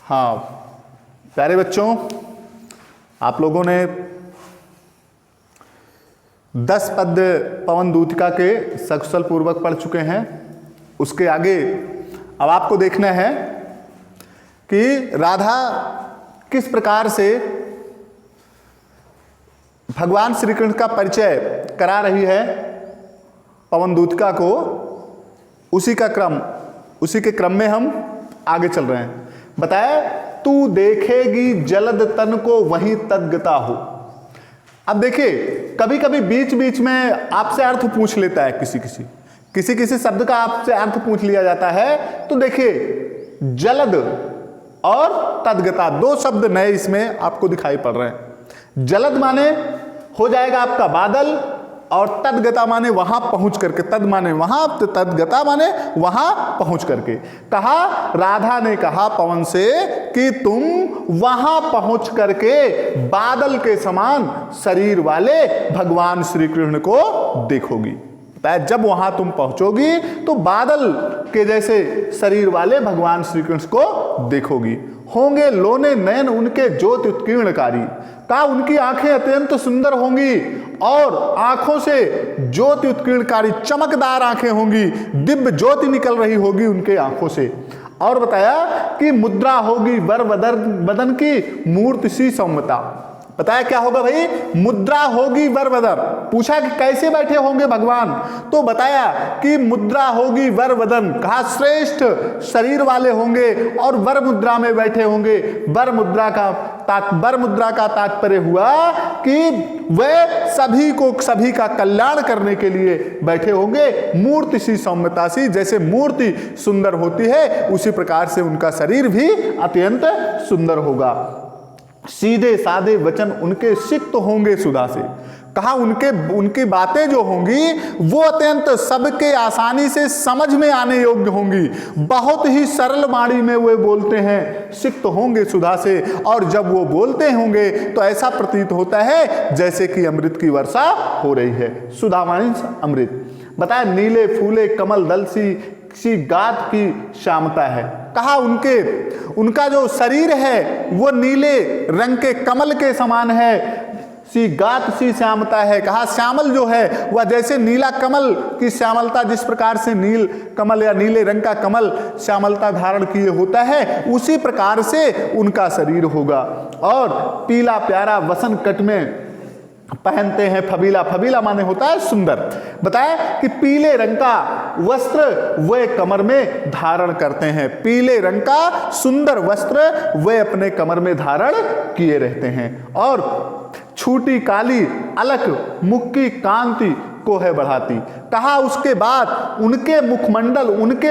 हाँ प्यारे बच्चों, आप लोगों ने 10 पद्य पवन दूतिका के सकुशल पूर्वक पढ़ चुके हैं। उसके आगे अब आपको देखना है कि राधा किस प्रकार से भगवान श्री कृष्ण का परिचय करा रही है पवन दूतिका को। उसी के क्रम में हम आगे चल रहे हैं। बताया, तू देखेगी जलद तन को वहीं तद्गता हो। अब देखिए, कभी कभी बीच बीच में आपसे अर्थ पूछ लेता है, किसी शब्द का आपसे अर्थ पूछ लिया जाता है। तो देखिए, जलद और तद्गता 2 शब्द नए इसमें आपको दिखाई पड़ रहे हैं। जलद माने हो जाएगा आपका बादल, और तद्गता माने वहां पहुंच करके, तद माने वहां, तो तद्गता माने वहां पहुंच करके। कहा, राधा ने कहा पवन से कि तुम वहां पहुंच करके बादल के समान शरीर वाले भगवान श्री कृष्ण को देखोगी। जब वहां तुम पहुंचोगी तो बादल के जैसे शरीर वाले भगवान श्री कृष्ण को देखोगी। होंगे लोने नयन उनके ज्योति उत्कीर्णकारी। कहा, उनकी आंखें अत्यंत सुंदर होंगी और आंखों से ज्योति उत्कीर्णकारी, चमकदार आंखें होंगी, दिव्य ज्योति निकल रही होगी उनके आंखों से। और बताया कि मुद्रा होगी वर बदन की मूर्ति सी सौम्यता। बताया क्या होगा भाई, मुद्रा होगी वर बदन। पूछा कि कैसे बैठे होंगे भगवान, तो बताया कि मुद्रा होगी वर बदन। कहा, श्रेष्ठ शरीर वाले होंगे और वर मुद्रा में बैठे होंगे। वर मुद्रा का तात्पर्य हुआ कि वे सभी का कल्याण करने के लिए बैठे होंगे। मूर्ति सी सौम्यता सी, जैसे मूर्ति सुंदर होती है उसी प्रकार से उनका शरीर भी अत्यंत सुंदर होगा। सीधे सादे वचन उनके सिक्त होंगे सुधा से। कहा, उनकी बातें जो होंगी वो अत्यंत सबके आसानी से समझ में आने योग्य होंगी। बहुत ही सरल वाणी में वे बोलते हैं, सिक्त होंगे सुधा से। और जब वो बोलते होंगे तो ऐसा प्रतीत होता है जैसे कि अमृत की वर्षा हो रही है। सुधावाणी अमृत। बताया, नीले फूले कमल दल सी गात की श्यामता है। कहा, उनका जो शरीर है वो नीले रंग के कमल के समान है, सी गात सी श्यामता है। कहा, श्यामल जो है वह जैसे नीला कमल की श्यामलता, जिस प्रकार से नील कमल या नीले रंग का कमल श्यामलता धारण किए होता है, उसी प्रकार से उनका शरीर होगा। और पीला प्यारा वसन कट में पहनते हैं फबीला। फबीला माने होता है सुंदर। बताया कि पीले रंग का वस्त्र वे कमर में धारण करते हैं। पीले रंग का सुंदर वस्त्र वे अपने कमर में धारण किए रहते हैं। और छूटी काली अलक मुख की कांति को है बढ़ाती। कहा, उसके बाद उनके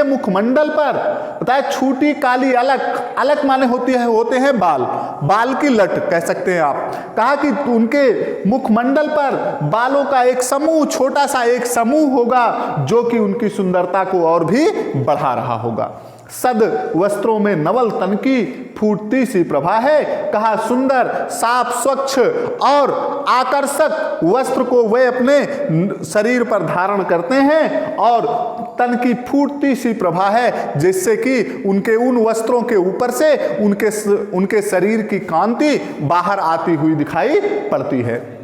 मुखमंडल पर बताया, छूटी काली अलक माने होते हैं बाल की लट कह सकते हैं आप। कहा कि उनके मुखमंडल पर बालों का एक समूह, छोटा सा एक समूह होगा जो कि उनकी सुंदरता को और भी बढ़ा रहा होगा। सद वस्त्रों में नवल तन की फूटती सी प्रभा है। कहा, सुंदर साफ स्वच्छ और आकर्षक वस्त्र को वे अपने शरीर पर धारण करते हैं और तन की फूटती सी प्रभा है, जिससे कि उनके उन वस्त्रों के ऊपर से उनके शरीर की कांति बाहर आती हुई दिखाई पड़ती है।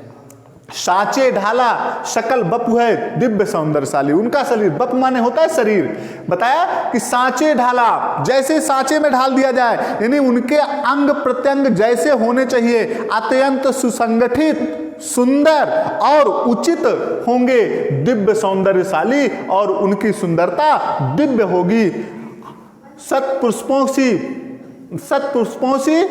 साचे ढाला शकल बपु है दिव्य सौंदर्यशाली। उनका शरीर, बप माने होता है शरीर। बताया कि साचे ढाला, जैसे साचे में ढाल दिया जाए, यानी उनके अंग प्रत्यंग जैसे होने चाहिए, अत्यंत सुसंगठित, सुंदर और उचित होंगे, दिव्य सौंदर्यशाली, और उनकी सुंदरता दिव्य होगी। सत्पुष्पों से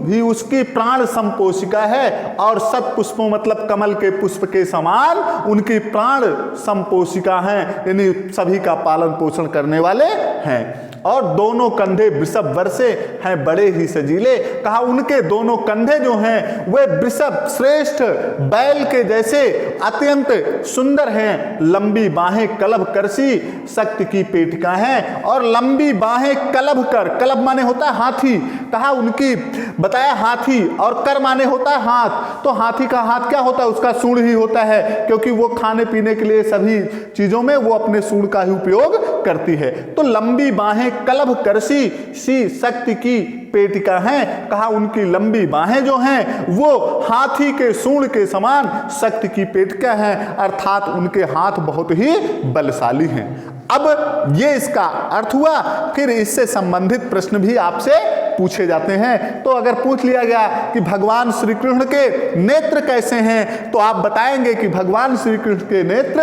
भी उसकी प्राण संपोषिका है। और सत्पुष्पों मतलब कमल के पुष्प के समान उनकी प्राण संपोषिका हैं, यानी सभी का पालन पोषण करने वाले हैं। और दोनों कंधे वृषभ वर्षे हैं बड़े ही सजीले। कहा, उनके दोनों कंधे जो हैं वे वृषभ श्रेष्ठ बैल के जैसे अत्यंत सुंदर हैं। लंबी बाहें कलभ करसी शक्ति की पेटिका हैं। और लंबी बाहें कलभ कर, कलभ माने होता है हाथी। कहा, उनकी बताया हाथी, और कर माने होता है हाथ। तो हाथी का हाथ क्या होता है, उसका सूंड ही होता है, क्योंकि वो खाने पीने के लिए सभी चीजों में वो अपने सूंड का ही उपयोग करती है। तो लंबी बाहें कलभ करसी सी शक्ति की पेटिका हैं। कहा उनकी लंबी बाहें जो हैं वो हाथी के सूंड के समान शक्ति की पेटिका हैं, अर्थात उनके हाथ बहुत ही बलशाली हैं। अब ये इसका अर्थ हुआ। फिर इससे संबंधित प्रश्न भी आपसे पूछे जाते हैं। तो अगर पूछ लिया गया कि भगवान श्री कृष्ण के नेत्र कैसे हैं, तो आप बताएंगे कि भगवान श्री कृष्ण के नेत्र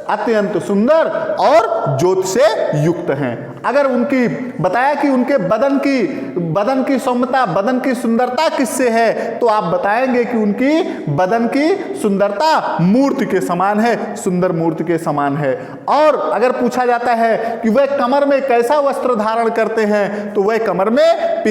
अत्यंत सुंदर और ज्योति से युक्त हैं। अगर उनकी बताया कि उनके बदन की सौम्यता, बदन की सुंदरता किससे है, तो आप बताएंगे कि उनकी बदन की सुंदरता मूर्ति के समान है, सुंदर मूर्ति के समान है। और अगर पूछा जाता है कि वह कमर में कैसा वस्त्र धारण करते हैं, तो वह कमर में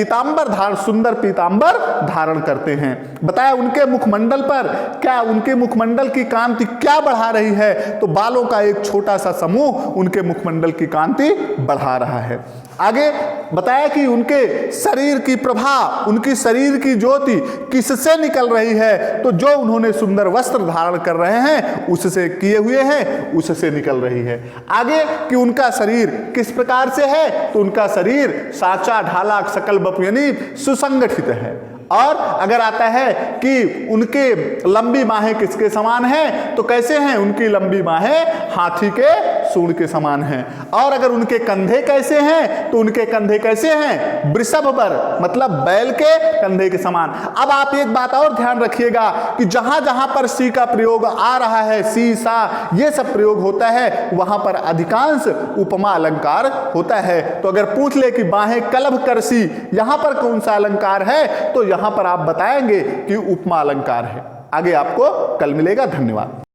सुंदर पीतांबर धारण करते हैं। बताया उनके मुखमंडल पर क्या, उनके मुखमंडल की कांति क्या बढ़ा रही है, तो बालों का एक छोटा सा समूह उनके मुखमंडल की कांति बढ़ा रहा है। आगे बताया कि उनके शरीर की प्रभा, उनकी शरीर की ज्योति किससे निकल रही है, तो जो उन्होंने सुंदर वस्त्र धारण कर रहे हैं उससे किए हुए हैं, उससे निकल रही है। आगे कि उनका शरीर किस प्रकार से है, तो उनका शरीर साचा ढाला सकल बप यानी सुसंगठित है। और अगर आता है कि उनके लंबी बाहें किसके समान हैं, तो कैसे हैं, उनकी लंबी बाहें हाथी के सूंड के समान हैं। और अगर उनके कंधे कैसे हैं, तो उनके कंधे कैसे हैं, वृषभ बर मतलब बैल के कंधे के समान। अब आप एक बात और ध्यान रखिएगा कि जहां जहां पर सी का प्रयोग आ रहा है, सी सा ये सब प्रयोग होता है, वहां पर अधिकांश उपमा अलंकार होता है। तो अगर पूछ ले कि बाहें कलभ करसी, यहां पर कौन सा अलंकार है, तो यहां पर आप बताएंगे कि उपमा अलंकार है। आगे आपको कल मिलेगा। धन्यवाद।